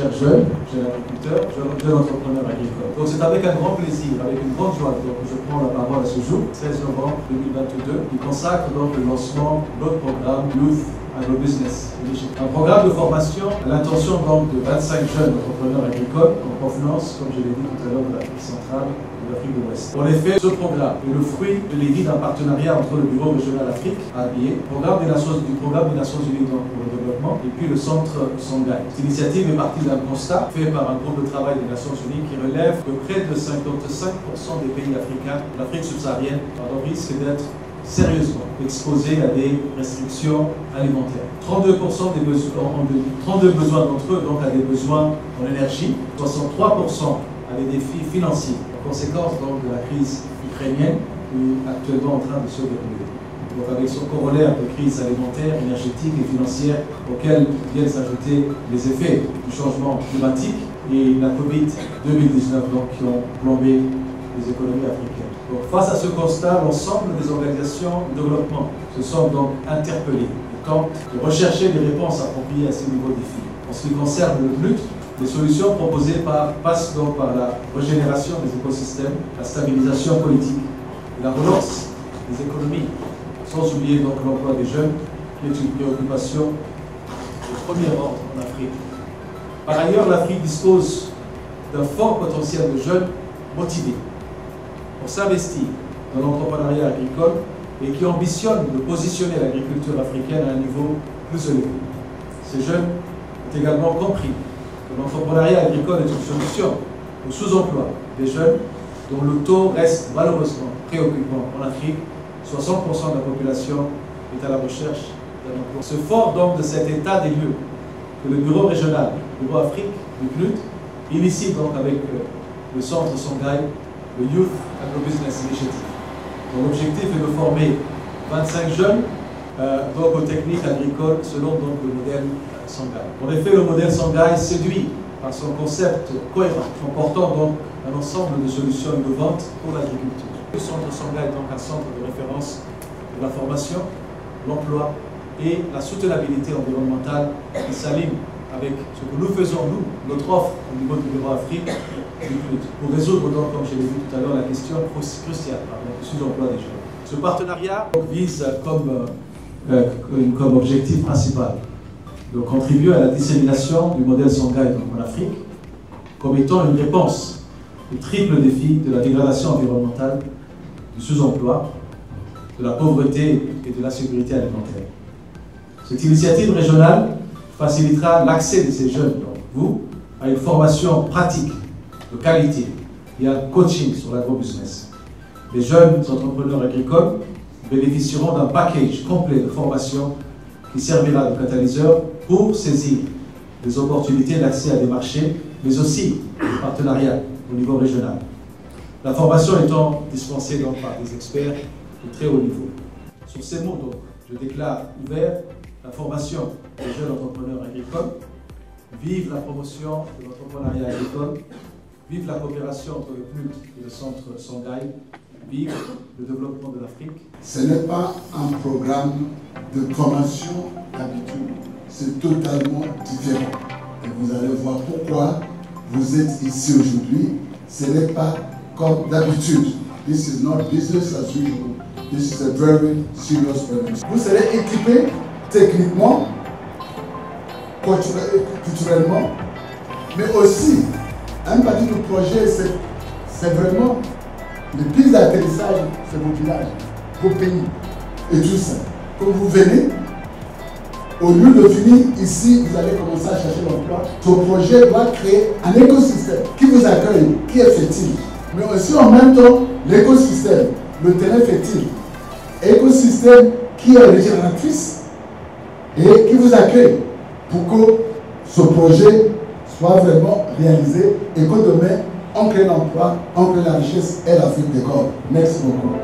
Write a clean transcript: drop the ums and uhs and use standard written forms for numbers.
chers jeunes agriculteurs, jeunes entrepreneurs agricoles. Donc c'est avec un grand plaisir, avec une grande joie que je prends la parole à ce jour, 16 novembre 2022, qui consacre donc le lancement de notre programme Youth Agro-Business Initiative. Un programme de formation à l'intention donc de 25 jeunes entrepreneurs agricoles en provenance, comme je l'ai dit tout à l'heure, de l'Afrique centrale et de l'Afrique de l'Ouest. En effet, ce programme est le fruit de l'édit d'un partenariat entre le Bureau régional Afrique, ABA, du programme des Nations Unies pour le développement, et puis le centre Songhai. Cette initiative est partie d'un constat fait par un groupe de travail des Nations Unies qui relève que près de 55% des pays africains, l'Afrique subsaharienne, risquent d'être sérieusement exposés à des restrictions alimentaires. 32 besoins d'entre eux donc à des besoins en énergie, 63% à des défis financiers, en conséquence donc de la crise ukrainienne qui est actuellement en train de se dérouler. Donc avec son corollaire de crise alimentaire, énergétique et financière auxquelles viennent s'ajouter les effets du changement climatique et la Covid-2019 donc qui ont plombé les économies africaines. Donc, face à ce constat, l'ensemble des organisations de développement se sont donc interpellées et tentent de rechercher des réponses appropriées à ces nouveaux défis. En ce qui concerne le PNUD, les solutions proposées passent donc par la régénération des écosystèmes, la stabilisation politique et la relance des économies, sans oublier donc l'emploi des jeunes, qui est une préoccupation de premier ordre en Afrique. Par ailleurs, l'Afrique dispose d'un fort potentiel de jeunes motivés pour s'investir dans l'entrepreneuriat agricole et qui ambitionnent de positionner l'agriculture africaine à un niveau plus élevé. Ces jeunes ont également compris que l'entrepreneuriat agricole est une solution au sous-emploi des jeunes dont le taux reste malheureusement préoccupant en Afrique. 60% de la population est à la recherche d'un emploi. C'est fort donc de cet état des lieux que le bureau régional, le bureau Afrique du PNUD, initie donc avec le centre Songhai, le Youth Agro-Business Initiative. L'objectif est de former 25 jeunes donc aux techniques agricoles selon donc, le modèle Songhai. En effet, le modèle Songhai séduit par son concept cohérent, comportant donc un ensemble de solutions innovantes pour l'agriculture. Le centre Songhai est donc un centre de référence de la formation, l'emploi et la soutenabilité environnementale qui s'aligne avec ce que nous faisons, notre offre au niveau du bureau Afrique, pour résoudre donc, comme je l'ai dit tout à l'heure, la question cruciale du sous-emploi des jeunes. Ce partenariat vise comme objectif principal de contribuer à la dissémination du modèle Songhai en Afrique comme étant une réponse au triple défi de la dégradation environnementale, du sous-emploi, de la pauvreté et de la sécurité alimentaire. Cette initiative régionale facilitera l'accès de ces jeunes, donc vous, à une formation pratique de qualité et un coaching sur l'agro-business. Les jeunes entrepreneurs agricoles bénéficieront d'un package complet de formation qui servira de catalyseur pour saisir des opportunités d'accès à des marchés, mais aussi des partenariats au niveau régional. La formation étant dispensée donc par des experts de très haut niveau. Sur ces mots, donc, je déclare ouvert la formation des jeunes entrepreneurs agricoles. Vive la promotion de l'entrepreneuriat agricole. Vive la coopération entre le PNUD et le centre Songhai. Vive le développement de l'Afrique. Ce n'est pas un programme de formation d'habitude. C'est totalement différent. Et vous allez voir pourquoi vous êtes ici aujourd'hui. Ce n'est pas comme d'habitude. This is not business as usual. This is a very serious program. Vous serez équipé techniquement, culturellement, mais aussi, un parti du projet, c'est vraiment le piste d'atterrissage, c'est vos villages, vos pays, et tout ça. Quand vous venez, au lieu de finir ici, vous allez commencer à chercher l'emploi. Ce projet doit créer un écosystème qui vous accueille, qui est fertile. Mais aussi en même temps, l'écosystème, le terrain fertile, écosystème qui est régénératrice et qui vous accueille pour que ce projet soit vraiment réalisé et que demain, on crée l'emploi, on crée la richesse et l'Afrique décore. Merci beaucoup.